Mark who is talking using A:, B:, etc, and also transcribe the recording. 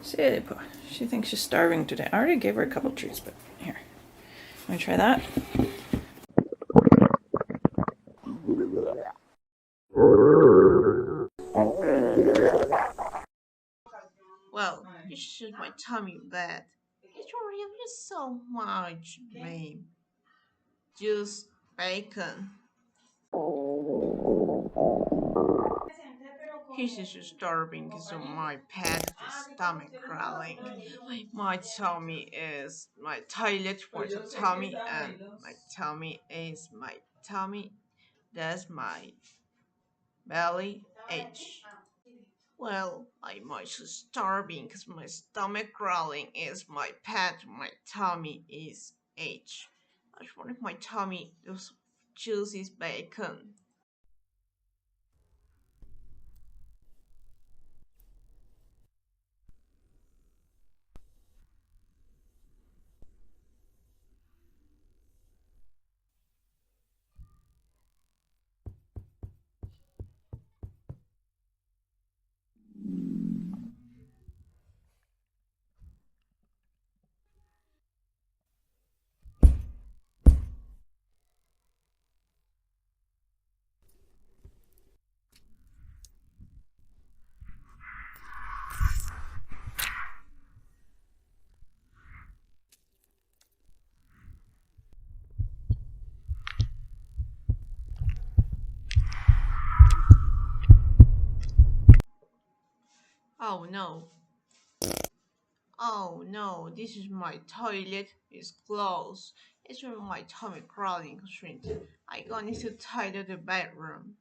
A: Silly poor. She thinks she's starving today. I already gave her a couple treats, but here. Want to try that?
B: Well, you should my tummy bad. It's really so much meat. Just bacon. He's just starving so my pet stomach crawling. My tummy is my toilet for the tummy and my tummy is my tummy. That's my belly H. Well, I'm also starving because my stomach growling is my pet. My tummy is H. I just wanted my tummy those juicy bacon. Oh no. Oh no, this is my toilet. It's closed. It's where my tummy crawling shrink. I gonna need to tidy the bedroom.